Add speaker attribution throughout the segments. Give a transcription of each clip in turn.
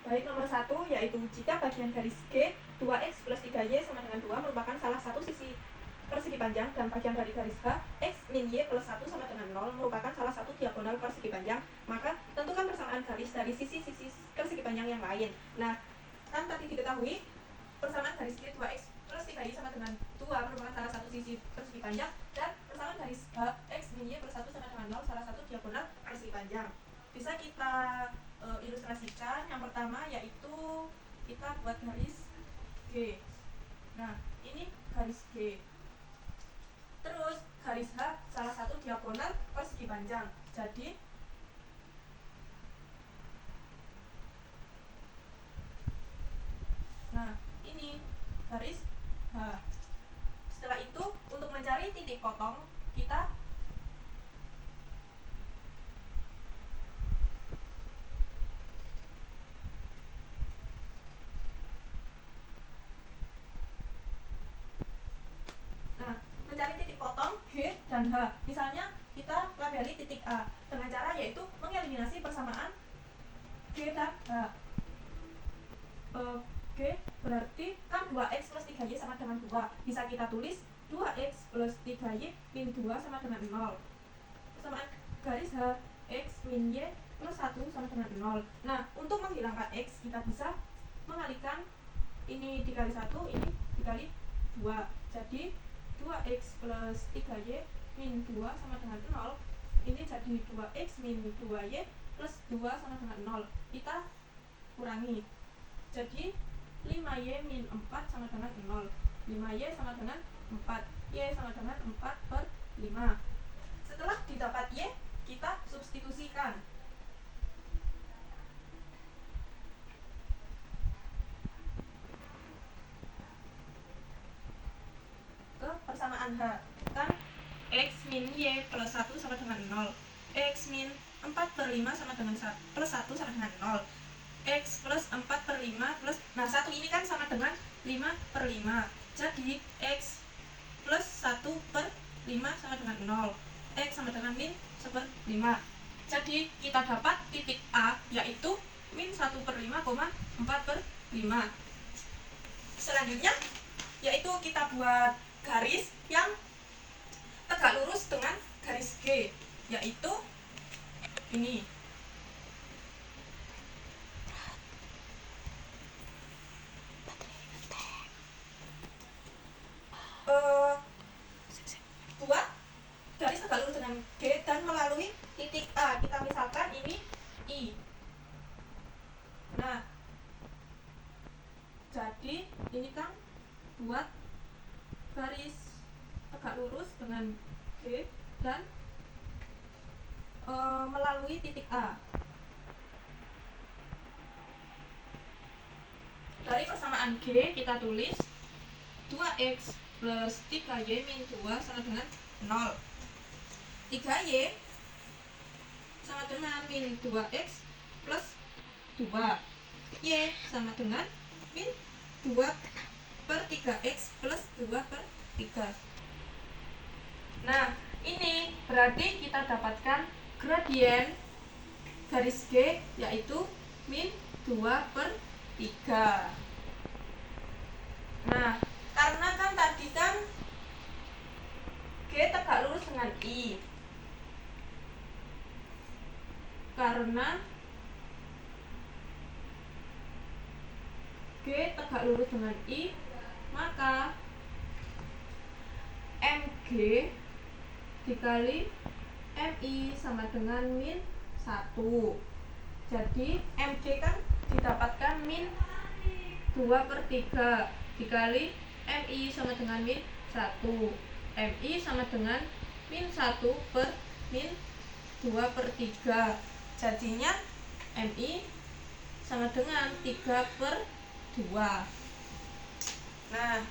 Speaker 1: Baik, nomor 1 yaitu jika bagian garis G 2x plus 3y sama dengan 2 merupakan salah satu sisi persegi panjang dan bagian dari garis H x min y plus 1 sama dengan 0 merupakan salah satu diagonal persegi panjang, maka tentukan persamaan garis dari sisi-sisi persegi panjang yang lain. Nah, kan tadi diketahui persamaan garis G 2x plus 3y sama dengan 2 merupakan salah satu sisi persegi panjang, dan persamaan garis H x min y plus 1 sama dengan 0 salah satu diagonal persegi panjang. Bisa kita ilustrasikan. Yang pertama yaitu kita buat garis G. Nah, ini garis G. Terus garis H salah satu diagonal persegi panjang. Jadi nah, ini garis H. Setelah itu untuk mencari titik potong kita mencari titik potong G dan H. Misalnya kita labeli titik A dengan cara yaitu mengeliminasi persamaan G dan H. G berarti kan 2x plus 3y sama dengan 2. Bisa kita tulis 2x plus 3y min 2 sama dengan 0. Persamaan garis H x min y plus 1 sama dengan 0. Nah, untuk menghilangkan x kita bisa mengalihkan ini dikali 1, ini dikali 2. Jadi 2x plus 3y min 2 sama dengan 0. Ini jadi 2x min 2y plus 2 sama dengan 0. Kita kurangi. Jadi 5y min 4 sama dengan 0. 5y sama dengan 4. Y sama dengan 4 per 5. Setelah didapat y, kita substitusikan. Persamaan H kan x min y plus 1 sama dengan 0, x min 4 per 5 sama dengan 1 plus 1 sama dengan 0, x plus 4 per 5 plus, nah 1 ini kan sama dengan 5 per 5, jadi x plus 1 per 5 sama dengan 0, x sama dengan min 1 per 5. Jadi kita dapat titik A yaitu min 1 per 5, 4 per 5. Selanjutnya yaitu kita buat garis yang tegak lurus dengan garis G, yaitu ini. Buat garis tegak lurus dengan G dan melalui titik A. Kita misalkan ini I. Nah, jadi ini kan buat garis tegak lurus dengan G dan melalui titik A. Dari persamaan G kita tulis 2x plus 3y min 2 sama dengan 0. 3y sama dengan min 2x plus 2. Y sama dengan min 2 per 3x plus 2 per 3. Nah, ini berarti kita dapatkan gradien garis G yaitu min 2 per 3. Nah, karena kan tadi kan G tegak lurus dengan I, karena G tegak lurus dengan I, maka MG dikali MI sama dengan min 1. Jadi MG kan didapatkan min 2 per 3 dikali MI sama dengan min 1. MI sama dengan min 1 per min 2 per 3. Jadinya MI sama dengan 3 per 2. Nah,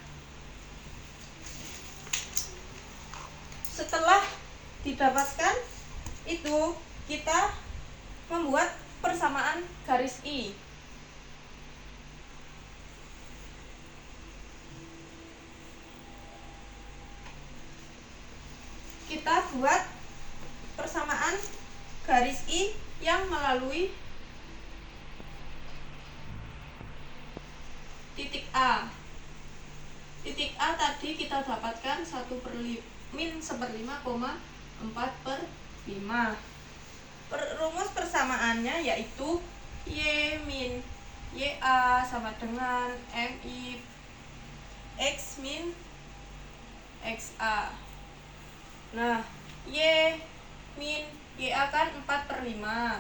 Speaker 1: setelah didapatkan itu kita membuat persamaan garis I. Kita buat persamaan garis I yang melalui titik A. Titik A tadi kita dapatkan 1/-1/5,4/5. Rumus persamaannya yaitu Y min YA sama dengan MI X min XA. Nah, Y min YA kan 4/5.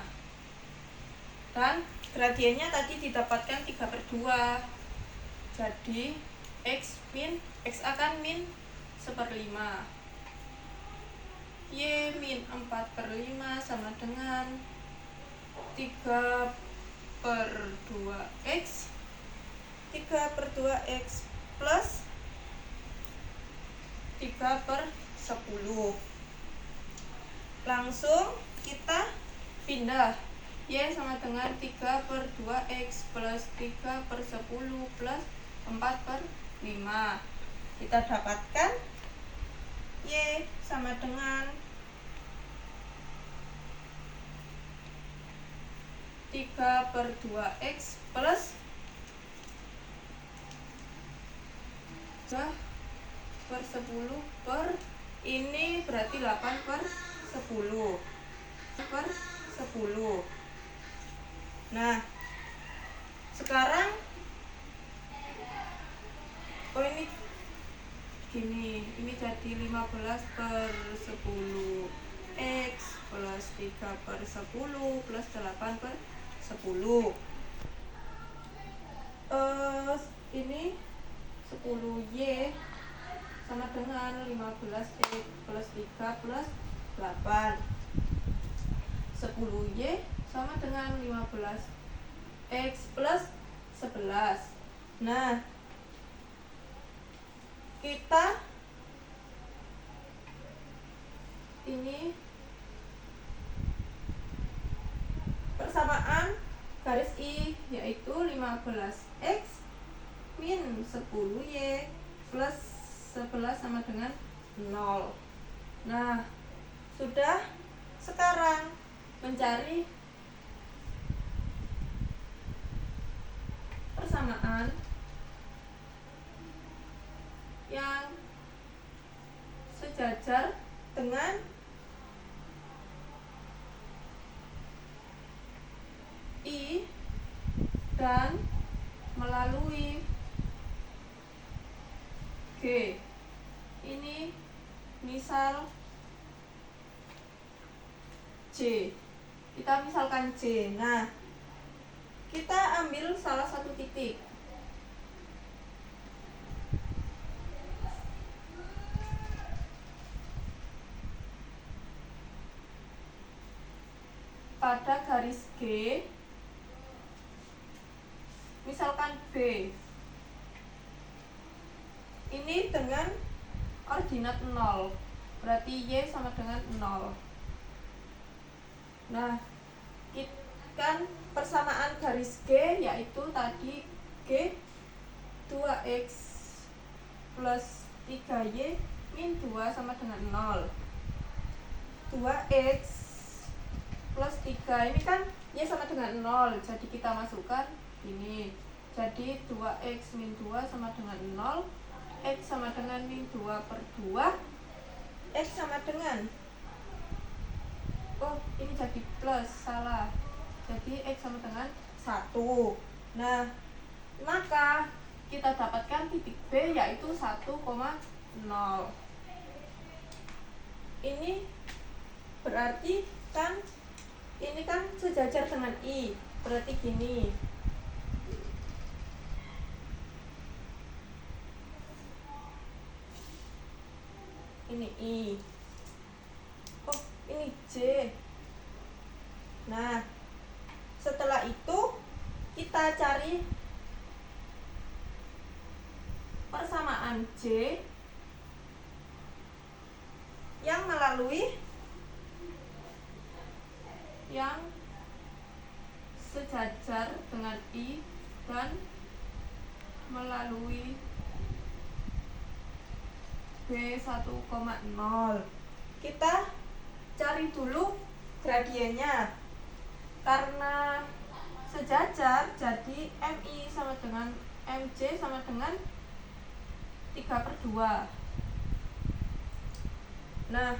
Speaker 1: Dan gradiennya tadi didapatkan 3/2. Jadi X min XA kan min 1/5. Y min 4/5 sama dengan 3/2X. 3/2X plus 3/10. Langsung kita pindah. Y sama dengan 3/2X plus 3/10 plus 4/5. Kita dapatkan Y sama dengan 3/2X plus 3/10 per ini berarti 8/10 per 10. Nah, sekarang ini gini, ini jadi 15/10 X plus 3/10 plus 8/10. Ini 10Y sama dengan 15X plus 3 plus 8. 10Y sama dengan 15X plus 11. Nah, kita ini persamaan garis I yaitu 15X min 10Y plus 11 sama dengan 0. Nah, sudah. Sekarang mencari persamaan yang sejajar dengan I dan melalui G. Ini misal J. Kita misalkan J. Nah, kita ambil salah satu titik. Pada garis G, misalkan B. Ini dengan koordinat 0. Berarti Y sama dengan 0. Nah, kan persamaan garis G yaitu tadi G 2X plus 3Y min 2 sama dengan 0. 2X plus 3 ini kan Y sama dengan 0, jadi kita masukkan ini. Jadi 2X min 2 sama dengan 0. X sama dengan min 2/2. X sama dengan, oh ini jadi plus, salah. Jadi X sama dengan 1. Nah, maka kita dapatkan titik B yaitu 1,0. Ini berarti kan ini kan sejajar dengan I. Berarti gini. Ini I. Oh, ini J. Nah, setelah itu kita cari persamaan J yang melalui yang sejajar dengan I dan melalui B 1,0. Kita cari dulu gradiennya. Karena sejajar, jadi MI sama dengan MJ sama dengan 3/2. Nah,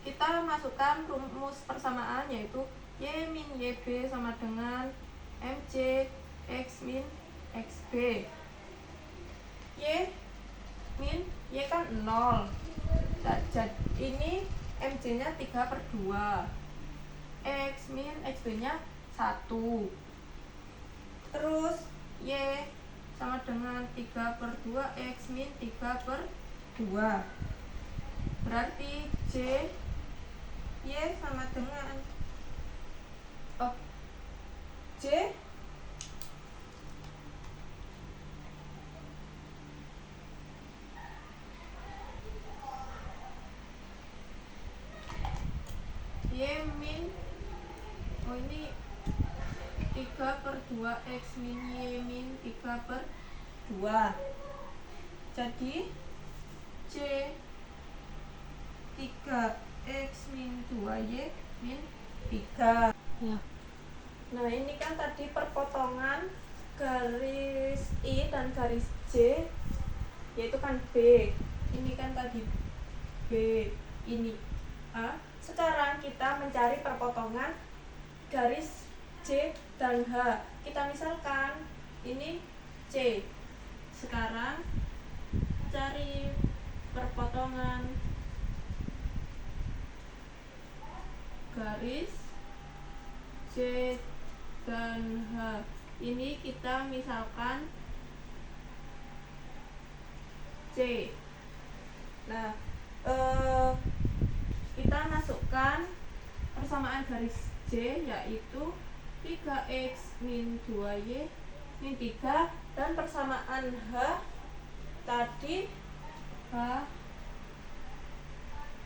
Speaker 1: kita masukkan rumus persamaan yaitu Y min YB sama dengan MJ X min XB. Y min Y kan 0. Jadi ini MJ nya 3/2, X min XB nya 1. Terus Y sama dengan 3/2 X min 3/2. Berarti Y sama dengan J Y min ini 3/2 X min Y min 3/2. Jadi J 3X min 2Y min 3.
Speaker 2: Ya.
Speaker 1: Nah, ini kan tadi perpotongan garis I dan garis J, yaitu kan B. Ini kan tadi B, ini A. Sekarang kita mencari perpotongan garis J dan H. Kita misalkan ini C. Sekarang cari perpotongan garis J dan H. Ini kita misalkan C. Nah, kita masukkan persamaan garis J yaitu 3X min 2Y min 3, dan persamaan H tadi H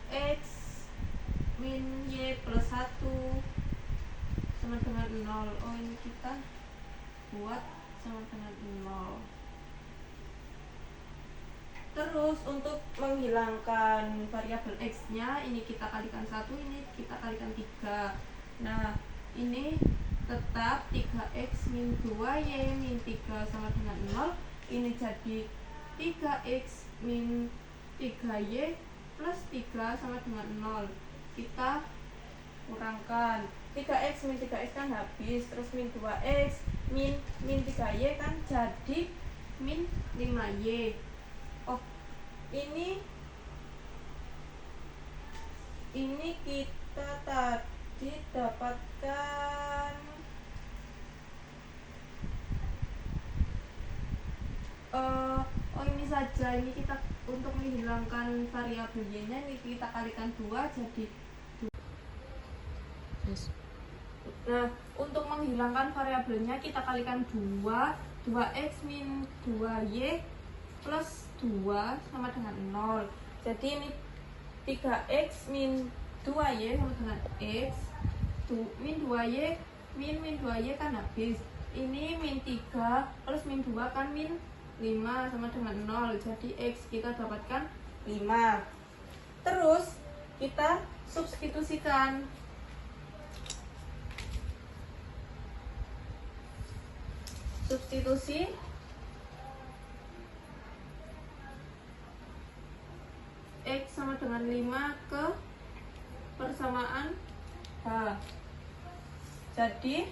Speaker 1: X min Y plus 1 sama dengan 0. Oh, ini kita buat sama dengan 0. Terus untuk menghilangkan variabel X nya, ini kita kalikan 1, ini kita kalikan 3. Nah, ini tetap 3X min 2Y min 3 sama dengan 0. Ini jadi 3X min 3Y plus 3 sama dengan 0. Kita kurangkan 3X min 3X kan habis, terus min 2X min 3Y kan jadi min 5Y. Oh, ini kita tadi dapatkan oh ini saja. Ini kita untuk menghilangkan variabel Y nya ini kita kalikan 2 jadi 2.
Speaker 2: Yes.
Speaker 1: Nah, untuk menghilangkan variabelnya kita kalikan 2, 2X min 2Y plus 2 sama dengan 0. Jadi ini 3X min 2Y sama dengan X, min 2Y min 2Y kan habis. Ini min 3 plus min 2 kan min 5 sama dengan 0. Jadi X kita dapatkan 5. Terus kita substitusikan. Substitusi X sama dengan 5 ke persamaan H. Jadi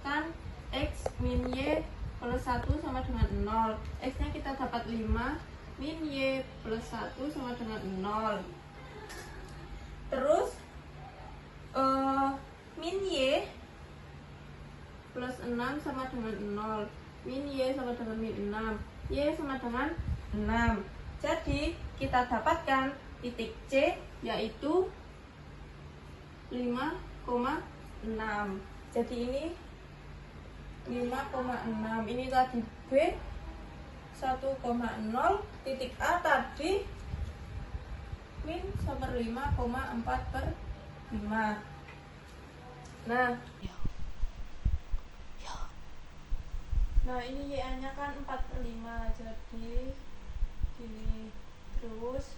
Speaker 1: kan X min Y plus 1 sama dengan 0. X nya kita dapat 5, min Y plus 1 sama dengan 0. Terus min Y plus 6 sama dengan 0. Min Y sama dengan min 6. Y sama dengan 6. Jadi kita dapatkan titik C yaitu 5,6. Jadi ini 5,6. Ini tadi B 1,0. Titik A tadi min 1/5,4/5. Nah, nah ini Y nya kan 4/5. Jadi gini. Terus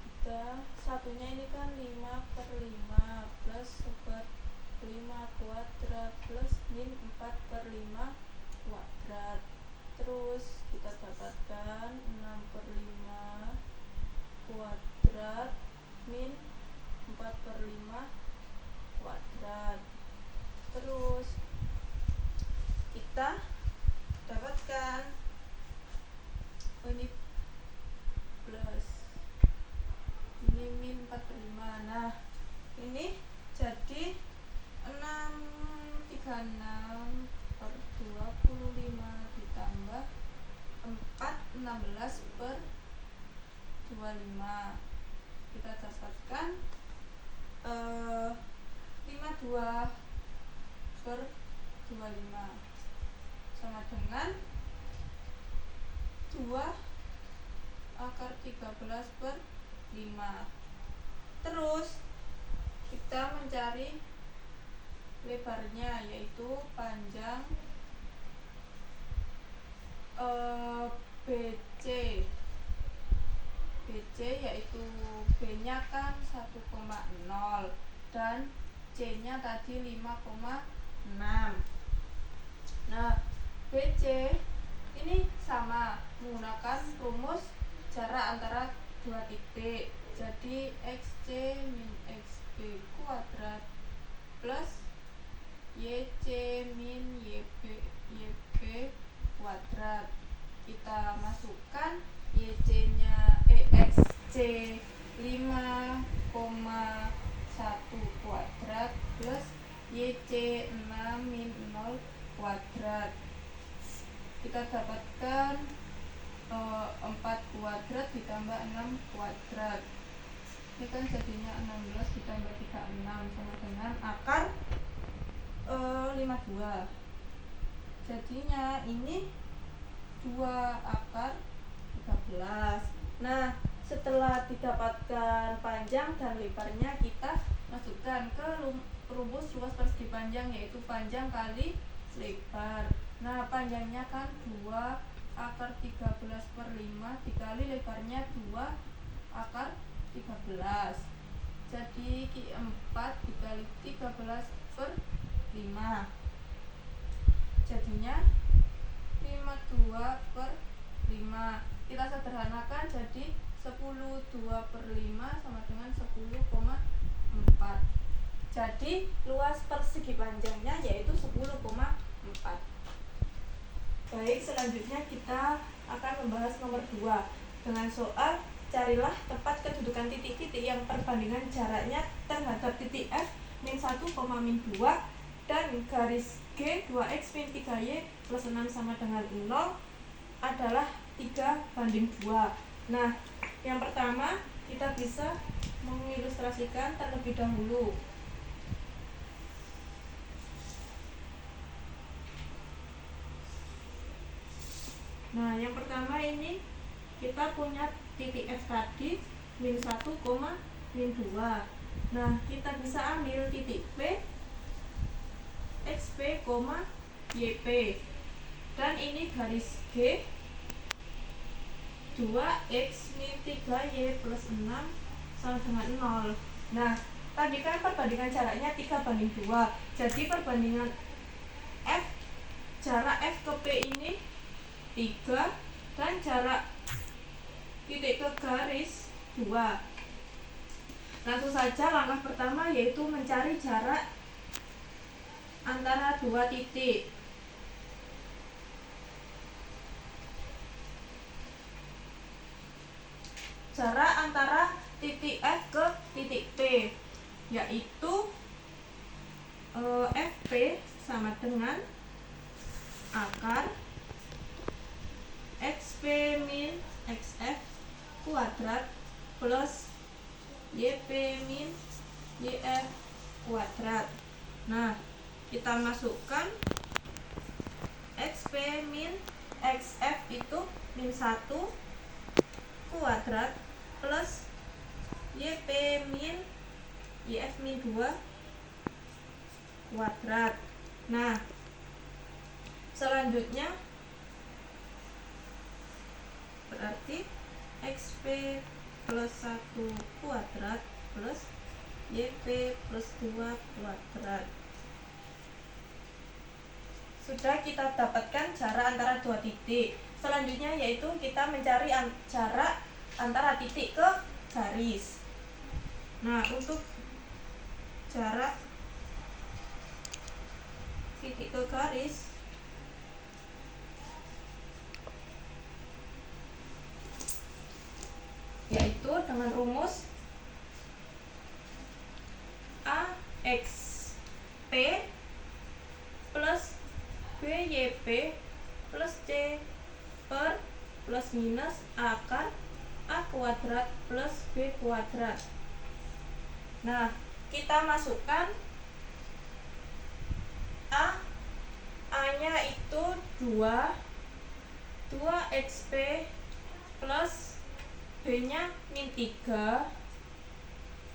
Speaker 1: kita satunya ini kan 5/5 plus 1/5 kuadrat plus min 4/5 kuadrat. Terus kita dapatkan 6/5 kuadrat min 4/5 kuadrat. Terus kita dapatkan ini plus ini min 4/5. Nah, ini jadi 636 per 25 ditambah 416 per 25. Kita dapatkan 52 per 25 sama dengan 2/13/5. Terus kita mencari lebarnya, yaitu panjang BC yaitu B nya kan 1,0 dan C nya tadi 5,6. Nah, BC ini sama menggunakan rumus jarak antara dua titik. Jadi XC min XB kuadrat plus YC min YB kuadrat. Kita masukkan YC nya XC 5,1 kuadrat plus YC 6 min 0 kuadrat. Kita dapatkan 4 kuadrat ditambah 6 kuadrat. Ini kan jadinya 16 ditambah 36 sama dengan akar 52. Jadinya ini 2 akar 13. Nah, setelah didapatkan panjang dan lebarnya, kita masukkan ke rumus luas persegi panjang, yaitu panjang kali lebar. Nah, panjangnya kan 2 akar 13/5 dikali lebarnya 2 akar 13. Jadi 4 dikali 13/5. Jadinya 52/5. Kita sederhanakan jadi 10/2/5 sama dengan 10,4. Jadi luas persegi panjangnya yaitu 10,4. Baik, selanjutnya kita akan membahas nomor 2 dengan soal carilah tempat kedudukan titik-titik yang perbandingan jaraknya terhadap titik F min 1, min 2 dan garis G 2x min 3y plus 6 sama dengan 0 adalah 3/2. Nah, yang pertama kita bisa mengilustrasikan terlebih dahulu. Nah, yang pertama ini kita punya titik F tadi min 1, min 2. Nah, kita bisa ambil titik P, XP, YP. Dan ini garis G 2x min 3y plus 6 sama dengan 0. Nah, tadi kan perbandingan jaraknya 3/2. Jadi perbandingan F, jarak F ke P ini 3 dan jarak titik ke garis 2. Langsung saja langkah pertama yaitu mencari jarak antara dua titik. Jarak antara titik F ke titik P yaitu FP sama dengan akar XP min XF kuadrat plus YP min YF kuadrat. Nah, kita masukkan XP min XF itu min 1 kuadrat plus YP min YF min 2 kuadrat. Nah, selanjutnya berarti XP plus 1 kuadrat plus YP plus 2 kuadrat. sudah kita dapatkan jarak antara dua titik. Selanjutnya yaitu kita mencari jarak antara titik ke garis. Nah, untuk jarak titik ke garis yaitu dengan rumus AXP plus BYP plus C per plus minus akar A kuadrat plus B kuadrat. Nah, kita masukkan A-nya itu 2XP plus B-nya min 3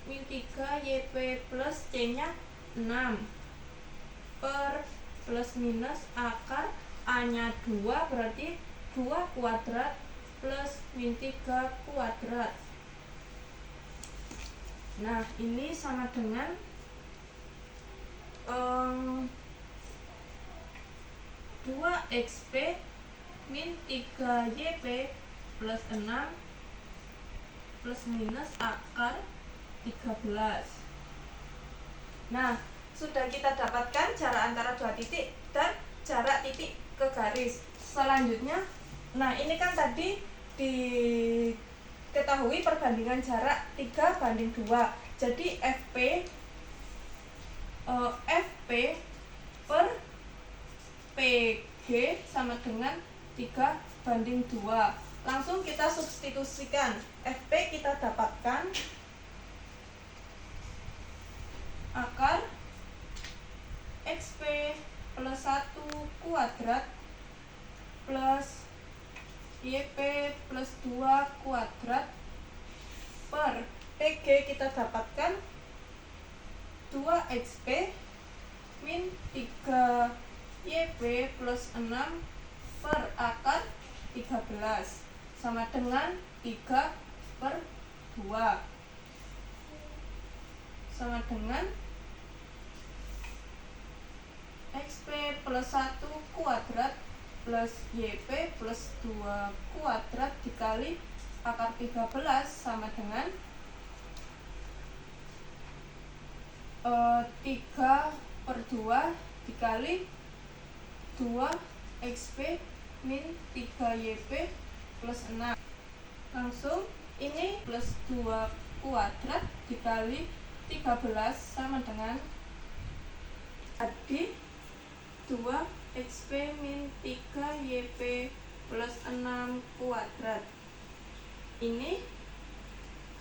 Speaker 1: YP plus C-nya 6 per plus minus akar A-nya 2 berarti 2 kuadrat plus min 3 kuadrat. Nah, ini sama dengan 2XP min 3YP plus 6 plus minus akar 13. Nah, sudah kita dapatkan jarak antara dua titik dan jarak titik ke garis. Selanjutnya, nah ini kan tadi diketahui perbandingan jarak 3:2. Jadi FP per PG sama dengan 3:2. Langsung kita substitusikan. FP kita dapatkan akar XP plus 1 kuadrat plus YP plus 2 kuadrat per PG kita dapatkan 2XP min 3YP plus 6 per akar 13 sama dengan 3/2 sama dengan XP plus 1 kuadrat plus YP plus 2 kuadrat dikali akar 13 sama dengan 3/2 dikali 2XP min 3YP plus 6. Langsung ini plus 2 kuadrat dikali 13 sama dengan tadi 2XP min 3YP plus 6 kuadrat. Ini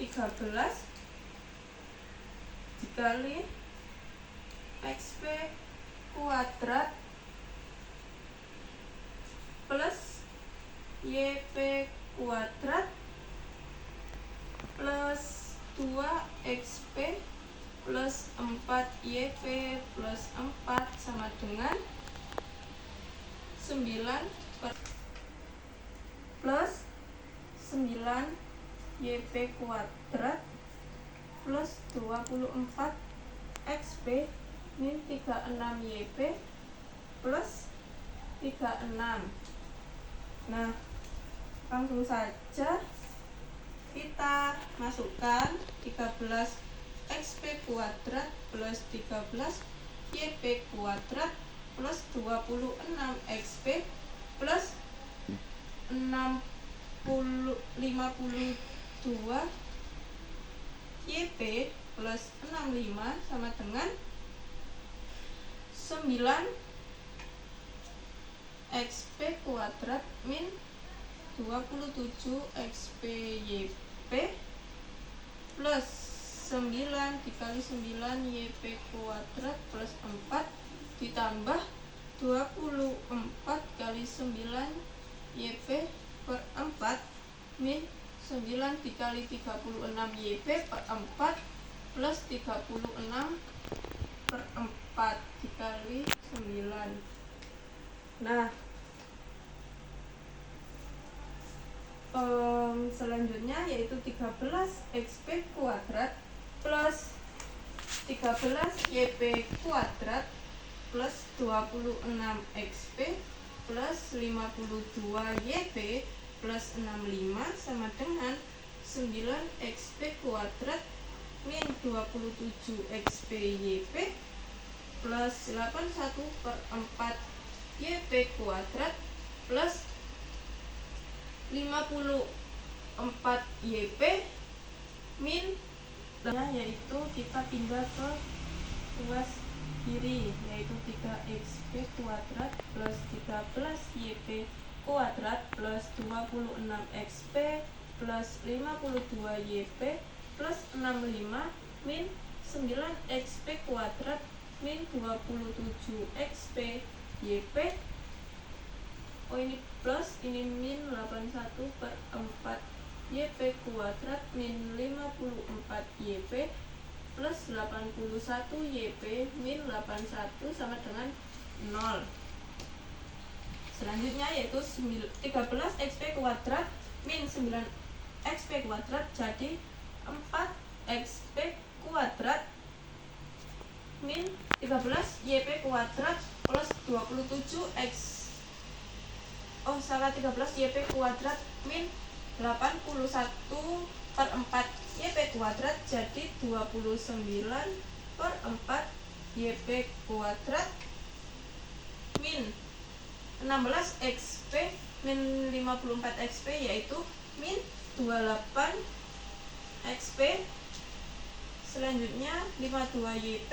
Speaker 1: 13 dikali XP kuadrat plus YP kuadrat plus 2XP plus 4YP plus 4 sama dengan 9 plus 9YP kuadrat plus 24 XP min 36YP plus 36. Nah, langsung saja kita masukkan 13 XP kuadrat plus 13 YP kuadrat plus 26 XP plus 52 YP plus 65 sama dengan 9 XP kuadrat min 27 XP YP plus 9 dikali 9 YP kuadrat plus 4 ditambah 24 kali 9 YP per 4 min 9 dikali 36 YP per 4 plus 36 per 4 dikali 9. Nah, selanjutnya yaitu 13 XP kuadrat plus 13 YP kuadrat plus 26xp plus 52yp plus 65 sama dengan 9xp kuadrat min 27xp-yp plus 81/4yp kuadrat plus 54yp min, yaitu kita pindah ke ruas kiri, yaitu 3xp kuadrat plus 13yp kuadrat plus 26xp plus 52yp plus 65 min 9xp kuadrat min 27xp yp. Oh, ini plus, ini min 81/4 yp kuadrat min 54 yp plus 81 yp min 81 sama dengan 0. Selanjutnya yaitu 13xp kuadrat min 9xp kuadrat jadi 4xp kuadrat min 13yp kuadrat plus 13yp kuadrat min 81/4 yp kuadrat jadi 29/4 yp kuadrat min 16xp min 54xp yaitu min 28xp. Selanjutnya 52yp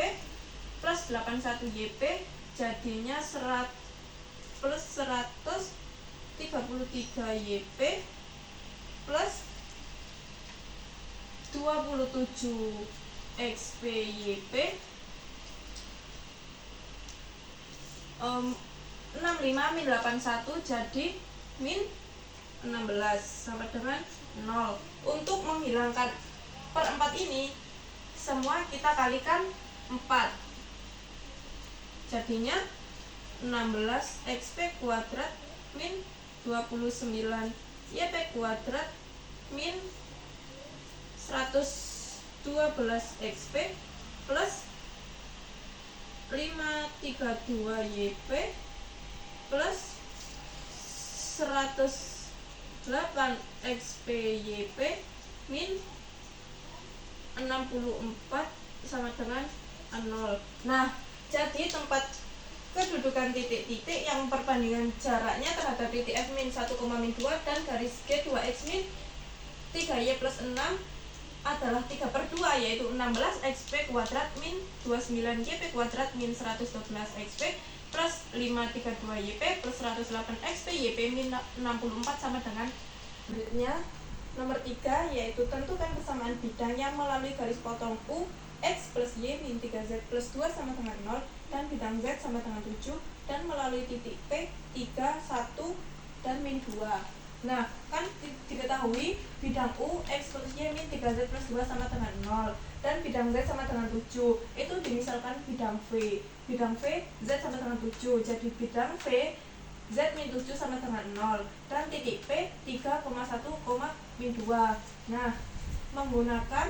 Speaker 1: plus 81yp jadinya 100 plus 133yp plus 27xp-yp 65 min 81 jadi min 16 sama dengan 0. Untuk menghilangkan per 4 ini semua kita kalikan 4, jadinya 16xp kuadrat min 29yp kuadrat min 112xp plus 532yp plus 108xp-yp min 64 sama dengan 0. Nah, jadi tempat kedudukan titik-titik yang perbandingan jaraknya terhadap titik F min 1, min 2 dan garis G 2x min 3y plus 6 adalah 3/2, yaitu 16xp kuadrat min 29yp kuadrat min 112xp plus 532yp plus 108xp-yp min 64 sama dengan. Selanjutnya nomor 3 yaitu tentukan kesamaan bidangnya melalui garis potong U x plus y min 3z plus 2 sama dengan 0 dan bidang z sama dengan 7 dan melalui titik P 3, 1 dan min 2. Nah, kan diketahui bidang U x plus y min 3z plus 2 sama dengan 0 dan bidang z sama dengan 7 itu dimisalkan bidang V. Bidang V z sama dengan 7, jadi bidang V z min 7 sama dengan 0 dan titik P 3,1, min 2. Nah, menggunakan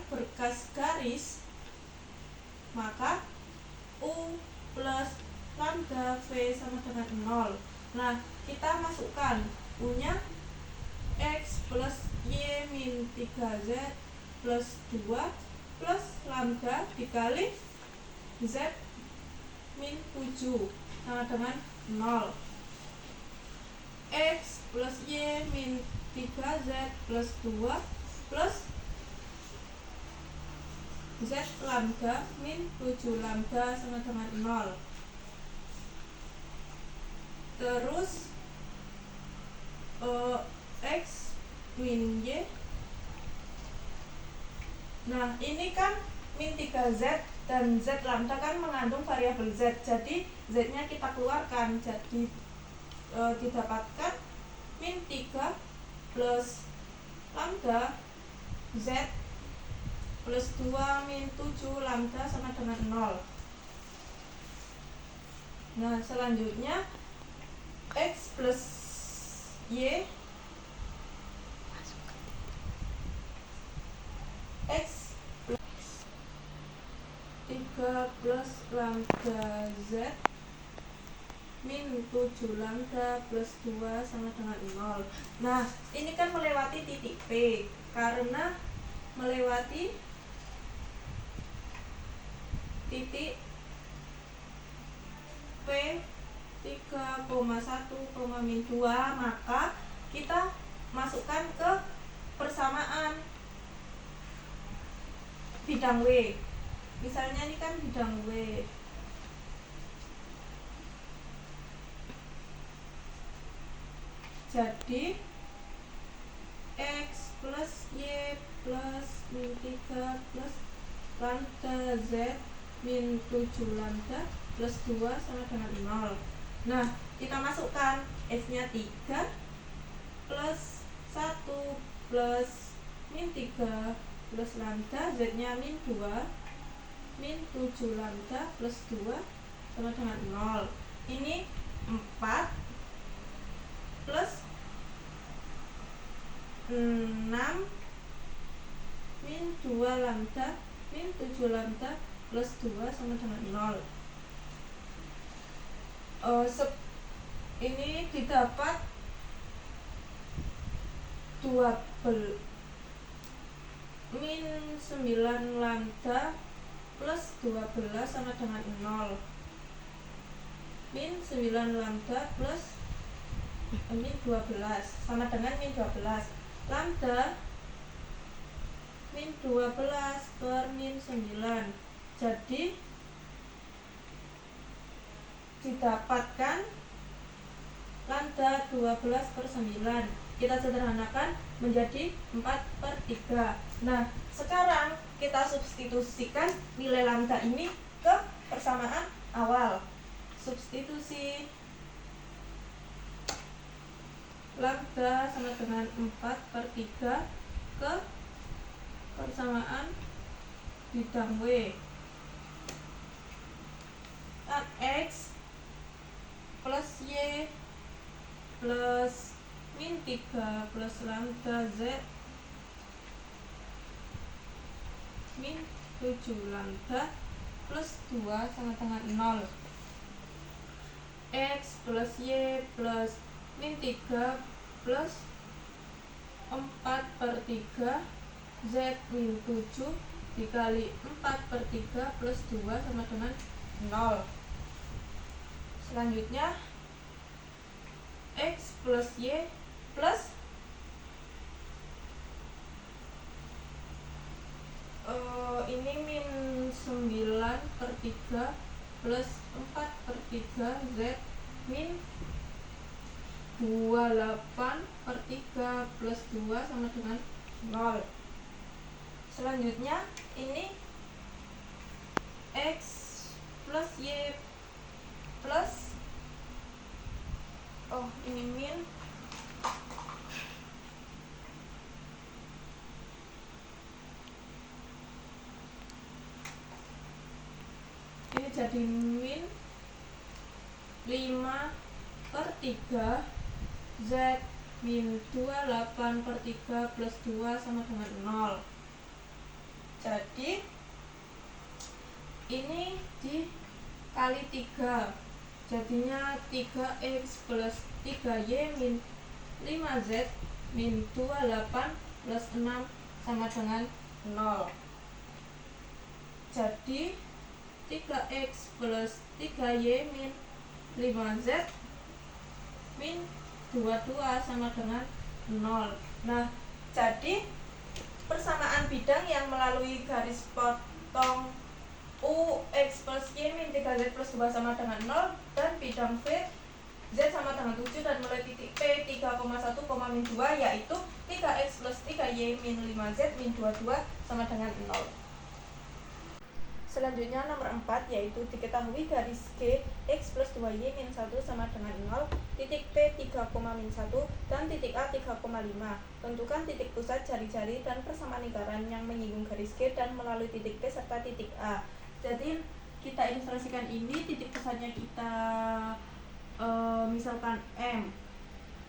Speaker 1: berkas garis, maka U plus lambda V sama dengan 0. Nah, kita masukkan U-nya X plus Y min 3Z plus 2 plus lambda dikali Z min 7 sama dengan 0. X plus Y min 3Z plus 2 plus Z lambda min 7 lambda sama dengan 0. Terus X min Y. Nah, ini kan min 3Z dan Z lambda kan mengandung variabel Z, jadi Z nya kita keluarkan, jadi didapatkan min 3 plus lambda Z plus 2 min 7 lambda sama dengan 0. Nah, selanjutnya X plus Y 3 plus lambda Z min 7 lambda plus 2 sama dengan 0. Nah, ini kan melewati titik P. Karena melewati titik P 3,1, min 2, maka kita masukkan ke persamaan bidang W. Misalnya ini kan bidang W. Jadi X plus Y plus min 3 plus lambda Z min 7 lambda plus 2 sama dengan 0. Nah, kita masukkan X-nya 3 plus 1 plus min 3 plus lambda, Z-nya min 2 min 7 lambda plus 2 sama dengan 0. Ini 4 plus 6 min 2 lambda min 7 lambda plus 2 sama dengan 0. Ini didapat 12 min 9 lambda plus 12 sama dengan 0. Min 9 lambda plus min 12 sama dengan min 12. Lambda min 12 per min 9. Jadi didapatkan lambda 12 per 9. Kita sederhanakan menjadi 4/3. Nah, sekarang kita substitusikan nilai lambda ini ke persamaan awal. Substitusi lambda sama dengan 4/3 ke persamaan bidang W. Kan X plus Y plus min 3 plus lambda Z min 7 lambda plus 2 sama dengan 0. X plus Y plus min 3 plus 4/3 Z min 7 dikali 4/3 plus 2 sama dengan 0. Selanjutnya X plus Y plus ini min 9/3 plus 4/3 Z min 28/3 plus 2 sama dengan 0. Selanjutnya ini X plus Y plus ini min ini jadi min 5/3 Z min 28/3 plus 2 sama dengan 0. Jadi ini dikali 3, jadinya 3X plus 3Y min 5Z min 28 plus 6 sama dengan 0. Jadi 3X plus 3Y min 5Z min 22 sama dengan 0. Nah, jadi persamaan bidang yang melalui garis potong U X plus Y min 3Z plus 2 sama dengan 0 dan bidang V Z sama dengan 7 dan mulai titik P 3,1, min 2 yaitu 3X plus 3Y min 5Z min 22 sama dengan 0. Selanjutnya nomor 4 yaitu diketahui garis G X plus 2Y min 1 sama dengan 0, titik P 3,-1 dan titik A 3,5. Tentukan titik pusat jari-jari dan persamaan lingkaran yang menyinggung garis G dan melalui titik P serta titik A. Jadi kita ilustrasikan ini, titik pusatnya kita misalkan M.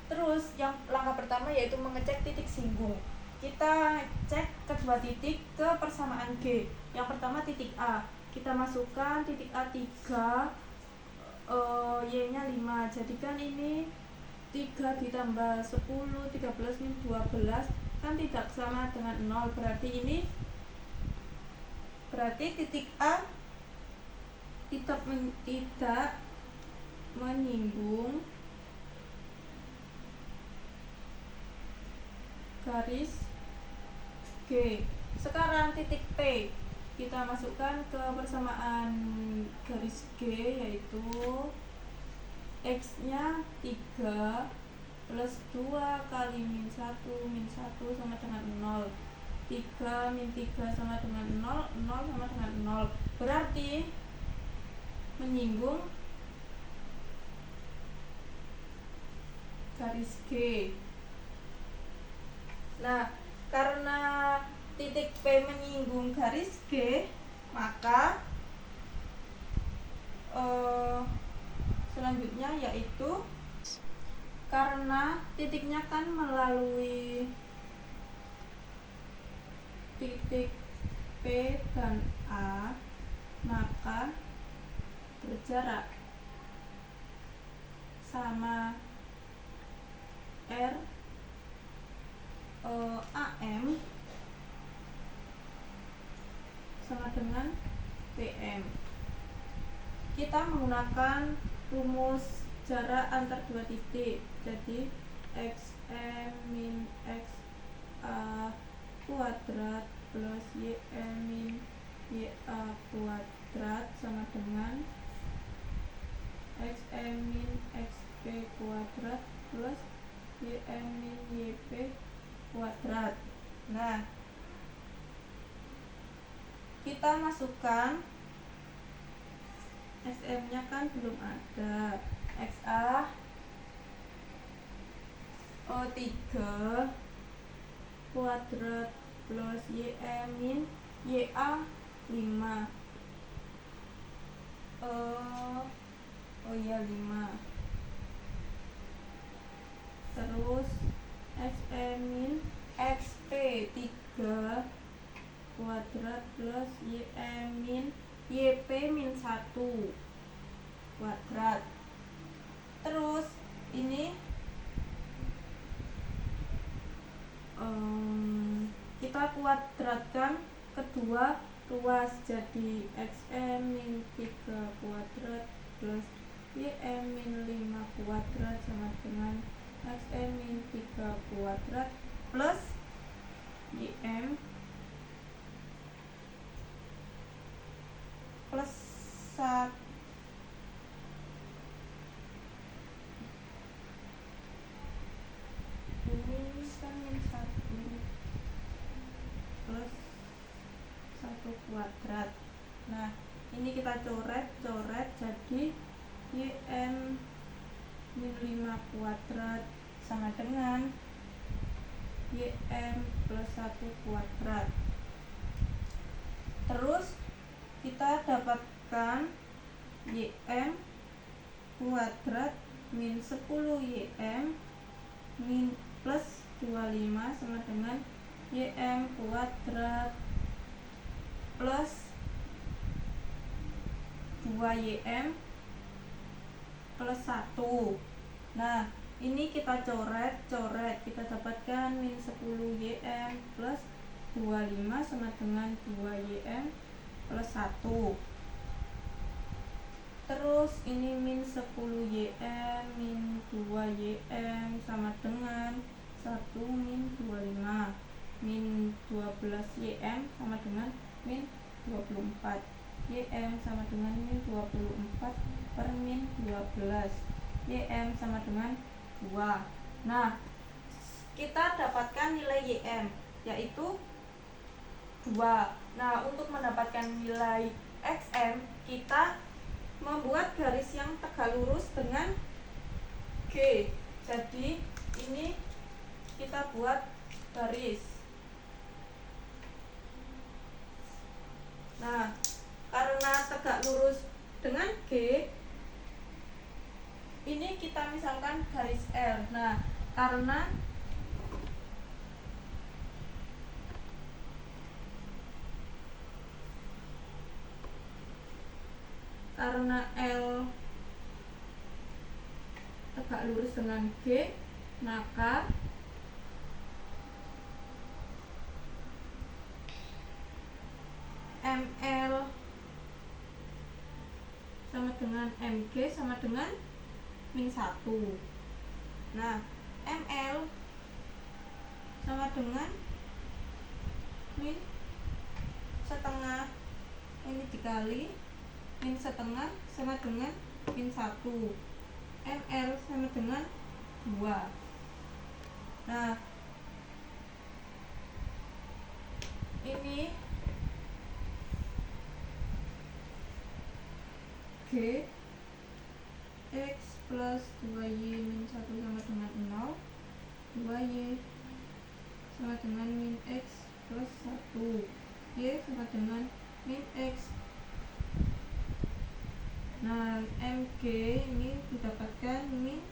Speaker 1: Terus yang langkah pertama yaitu mengecek titik singgung. Kita cek kedua titik ke persamaan G. Yang pertama titik A. kita masukkan titik A 3, Y nya 5. Jadikan ini 3 ditambah 10, 13 min 12 kan tidak sama dengan 0. Berarti titik A tidak menyinggung garis G. Sekarang titik P kita masukkan ke persamaan garis G, yaitu X nya 3 plus 2 kali min 1 sama dengan 0. 3 min 3 sama dengan 0, 0 sama dengan 0. Berarti menyinggung garis G. Nah, karena titik P menyinggung garis G, maka selanjutnya yaitu karena titiknya kan melalui titik P dan A, maka berjarak sama R AM sama dengan PM. Kita menggunakan rumus jarak antar dua titik. Jadi XM min XA kuadrat plus YM min YA kuadrat sama dengan XM min XP kuadrat plus YM min YP kuadrat. Nah, kita masukkan SM nya kan belum ada. XA 3 kuadrat plus YM min YA 5. 5. Terus XM min XP 3 kuadrat plus YM min YP min 1 kuadrat. Terus ini kita kuadratkan kedua ruas, jadi XM min 3 kuadrat plus YM min 5 kuadrat sama dengan XM min 3 kuadrat plus YM plus 1 ini kan min 1 plus 1 kuadrat. Nah, ini kita coret jadi YM min 5 kuadrat sama dengan YM plus 1 kuadrat. Terus kita dapatkan YM kuadrat min 10 YM min plus 25 sama dengan YM kuadrat plus 2YM plus 1. Nah, ini kita coret kita dapatkan min 10 YM plus 25 sama dengan 2YM plus 1. Terus ini min 10 YM min 2YM sama dengan 1 min 25. Min 12 YM sama dengan min 24. YM sama dengan min 24 per min 12. YM sama dengan 2. Nah, kita dapatkan nilai YM yaitu 2. Nah, untuk mendapatkan nilai XM, kita membuat garis yang tegak lurus dengan G. Jadi ini kita buat garis. Nah, karena tegak lurus dengan G, ini kita misalkan garis L. Nah, karena karena L tegak lurus dengan G, maka ML sama dengan MG sama dengan min 1. Nah, ML sama dengan min setengah, ini dikali min setengah sama dengan min 1. ML sama dengan 2. Nah, ini G X plus 2Y min 1 sama dengan 0, 2Y sama dengan min X plus 1, Y sama dengan min X. Nah, MG ini didapatkan min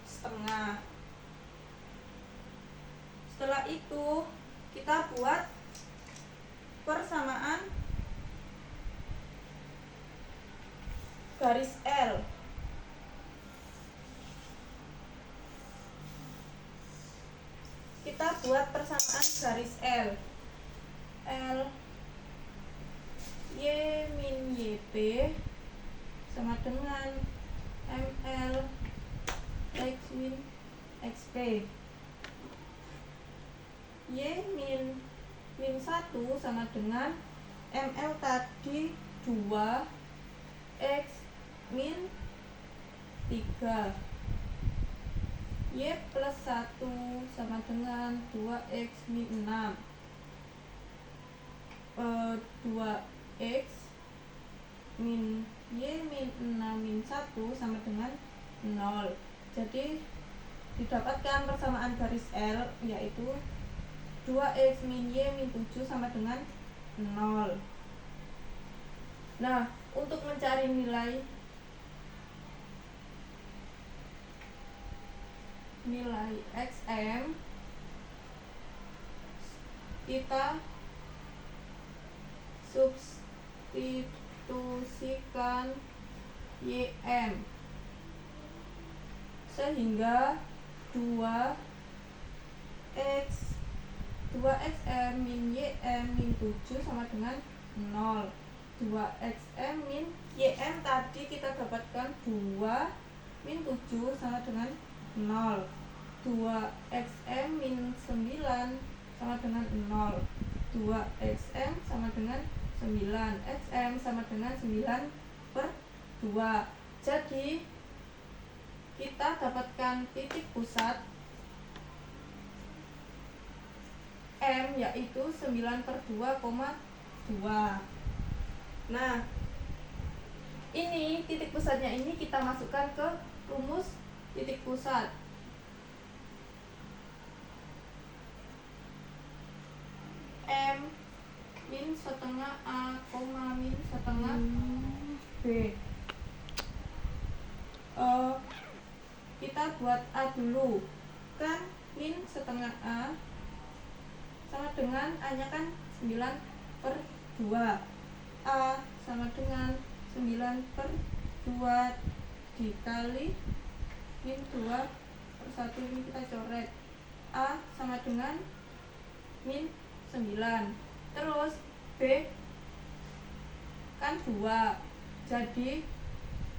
Speaker 1: setengah. Setelah itu kita buat persamaan garis L. Kita buat persamaan garis L. L Y min YP sama dengan ML X min XP. Y min 1 sama dengan ML tadi 2 X min 3. Y plus 1 sama dengan 2X min 6. 2X min Y min 6 min 1 sama dengan 0. Jadi didapatkan persamaan garis L yaitu 2X min Y min 7 sama dengan 0. Nah, untuk mencari nilai XM, kita substitusikan YM sehingga 2XM min YM min 7 sama dengan 0. 2XM min YM tadi kita dapatkan 2 min 7 sama dengan 0. 2XM min 9 sama dengan 0. 2XM sama dengan 9. XM sama dengan 9 per 2. Jadi kita dapatkan titik pusat M yaitu 9 per 2,2. Nah, ini titik pusatnya ini kita masukkan ke rumus titik pusat. M min setengah A, min setengah B. Kita buat A dulu. Kan min setengah A sama dengan A-nya kan 9 per 2. A sama dengan 9 per 2 dikali min 2 per 1, ini kita coret. A sama dengan min 9. Terus B kan 2. Jadi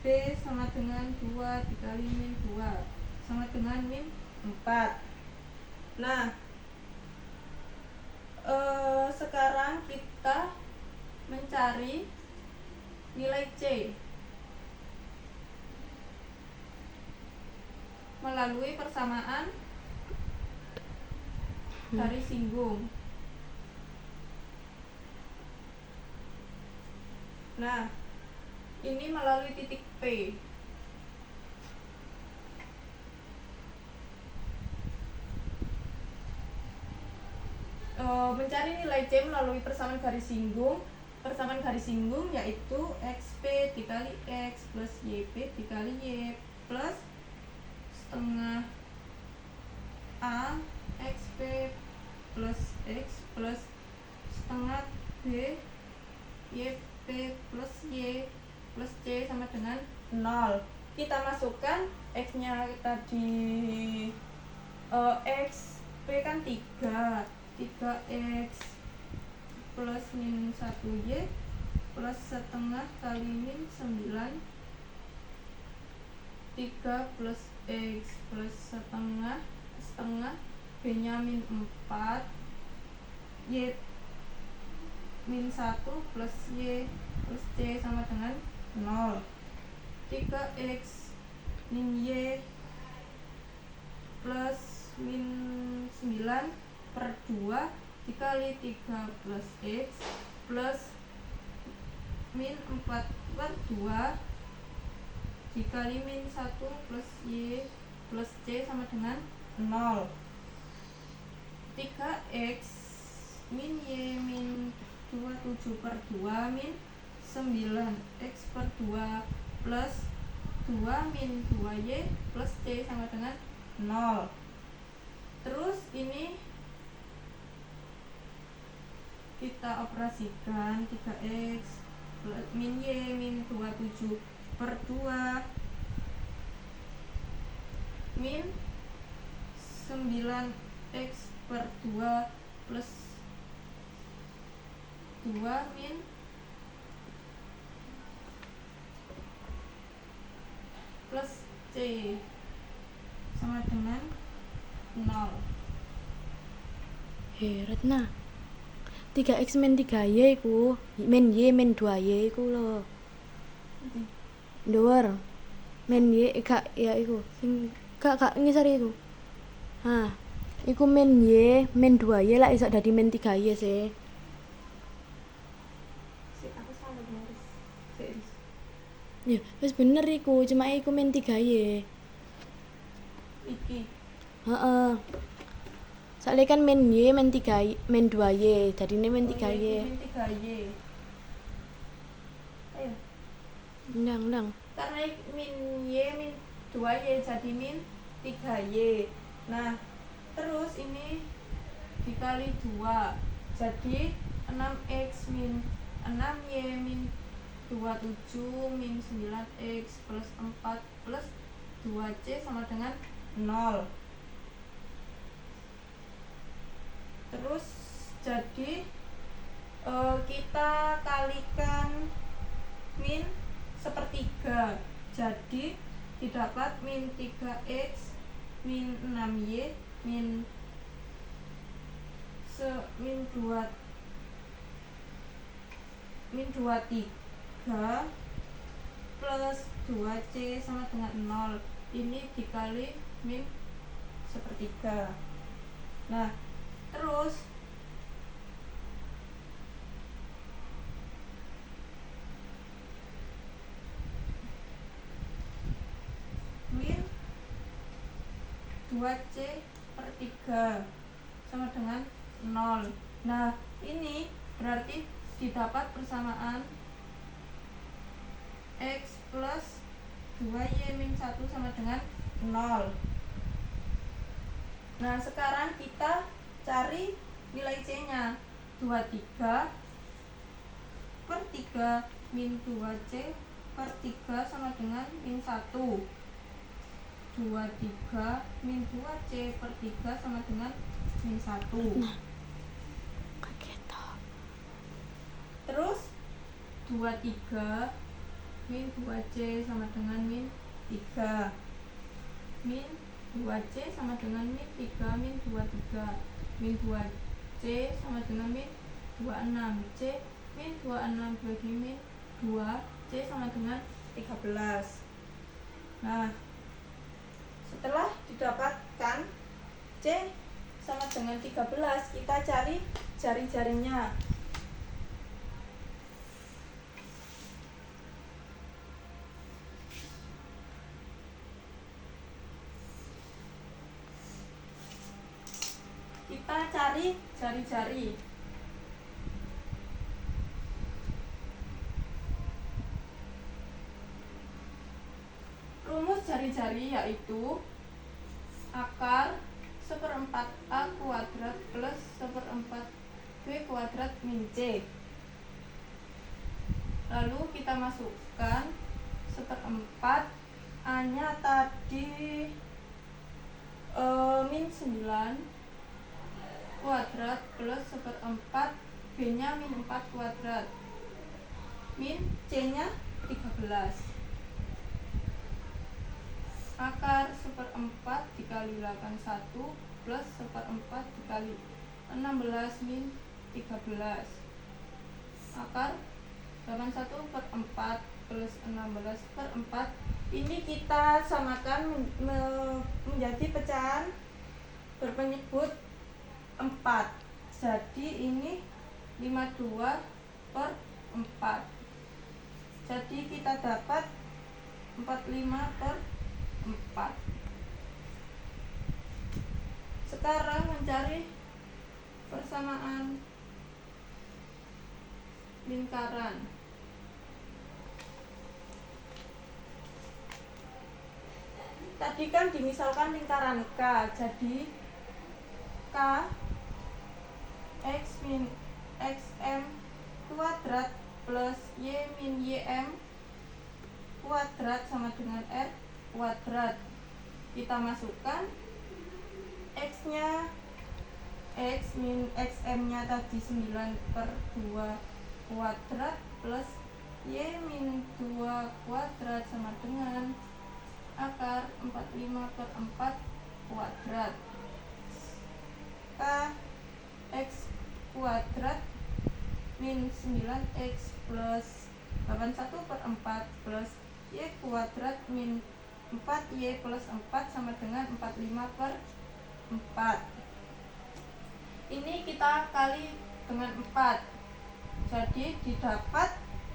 Speaker 1: B sama dengan 2 dikali min 2 sama dengan min 4. Nah, sekarang kita mencari nilai C melalui persamaan garis singgung. Nah, ini melalui titik P. Mencari nilai C melalui persamaan garis singgung. Persamaan garis singgung yaitu XP dikali X plus YP dikali Y plus setengah A XP plus X plus setengah B Y P plus Y plus C sama dengan 0. Kita masukkan X-nya tadi, X P kan 3 3X plus min 1Y plus setengah kali min 9, 3 plus X plus setengah B nya min 4, Y min 1 plus Y plus C sama dengan 0. 3X min Y plus min 9 per 2 dikali 3 plus X plus min 4 per 2 dikali min 1 plus Y plus C sama dengan 0. 3X min Y min 27 per 2 min 9X per 2 plus 2 min 2Y plus C sama dengan 0. Terus ini kita operasikan 3X plus min Y min 27 per 2 min 9X per 2 plus 2 min plus C sama dengan 0.
Speaker 2: Ratna 3x min 3y iku min y min 2y iku lho. Dhuwur. Min y gak ya iku sing gak ngisor iku. Iku min y min 2y lah iso dadi min 3y sih.
Speaker 1: Aku salah garis.
Speaker 2: Ya, wis bener iku, cuma iku min 3y.
Speaker 1: Iki.
Speaker 2: Heeh. Soalnya kan min y min 3y min 2y, jadine min 3y.
Speaker 1: Min 3Y. Ayo.
Speaker 2: Ndang.
Speaker 1: Karena min Y min 2Y jadi min 3Y. Nah, terus ini dikali 2 jadi 6X min 6Y min 27 min 9X plus 4 plus 2C sama dengan 0. Terus jadi kita kalikan min sepertiga, jadi didapat min 3X min 6Y min 23 plus 2C sama dengan 0. Ini dikali min sepertiga. Nah, terus min 2C per 3 sama dengan 0. Nah, ini berarti didapat persamaan X plus 2Y min 1 sama dengan 0. Nah, sekarang kita cari nilai C nya. 23 per 3 min 2C per 3 sama dengan min 1. 23 min 2C per 3 sama dengan min 1.
Speaker 2: Kaget.
Speaker 1: Terus 23 min 2C sama dengan min 3. Min 2C sama dengan min 3 min 23. Min 2C sama dengan min 26. C min 26 bagi min 2. C sama dengan 13. Nah, setelah didapatkan C sama dengan 13, kita cari jari-jarinya. Kita cari jari-jari. Rumus jari-jari yaitu akar 1/4 A kuadrat plus 1/4 B kuadrat min C. Lalu kita masukkan 1/4 A-nya tadi min 9 kuadrat plus 1/4 B-nya min 4 kuadrat min C-nya 13. Akar 1/4 dikali 81 plus 1/4 dikali 16 min 13. Akar 81/4 plus 16/4 ini kita samakan menjadi pecahan berpenyebut 4. Jadi ini 52/4. Jadi kita dapat 45/4. Sekarang mencari persamaan lingkaran. Tadi kan dimisalkan lingkaran K, jadi K X min XM kuadrat plus Y min YM kuadrat sama dengan R kuadrat. Kita masukkan X-nya, X min XM-nya tadi 9/2 kuadrat plus Y min 2 kuadrat sama dengan akar 45/4 kuadrat. K X kuadrat min 9X plus 81/4 plus Y kuadrat min 4Y plus 4 sama dengan 45/4. Ini kita kali dengan 4. Jadi didapat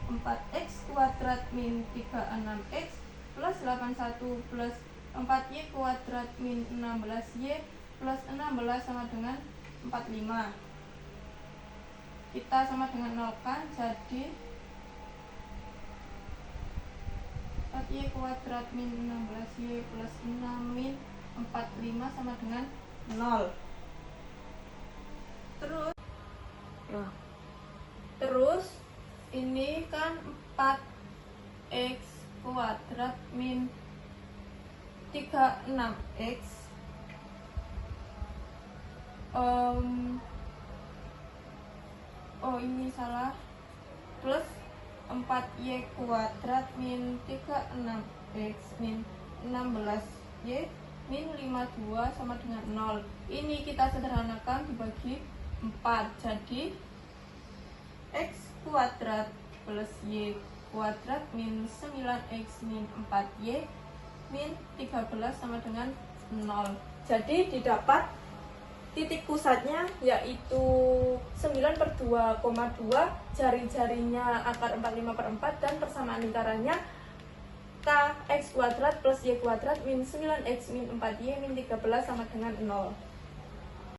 Speaker 1: 4X kuadrat min 36X plus 81 plus 4Y kuadrat min 16Y plus 16 sama dengan 45. Kita sama dengan 0 kan, jadi 4Y kuadrat min 16Y plus 6 min 45 sama dengan 0. Terus ini kan 4X kuadrat min 36X ini salah, plus 4Y kuadrat min 36X min 16Y min 52 sama dengan 0. Ini kita sederhanakan dibagi 4, jadi X kuadrat plus Y kuadrat min 9X min 4Y min 13 sama dengan 0. Jadi didapat titik pusatnya yaitu 9/2,2, jari-jarinya akar 45/4 dan persamaan lingkarannya K X kuadrat plus Y kuadrat min 9X min 4Y min 13 sama dengan 0.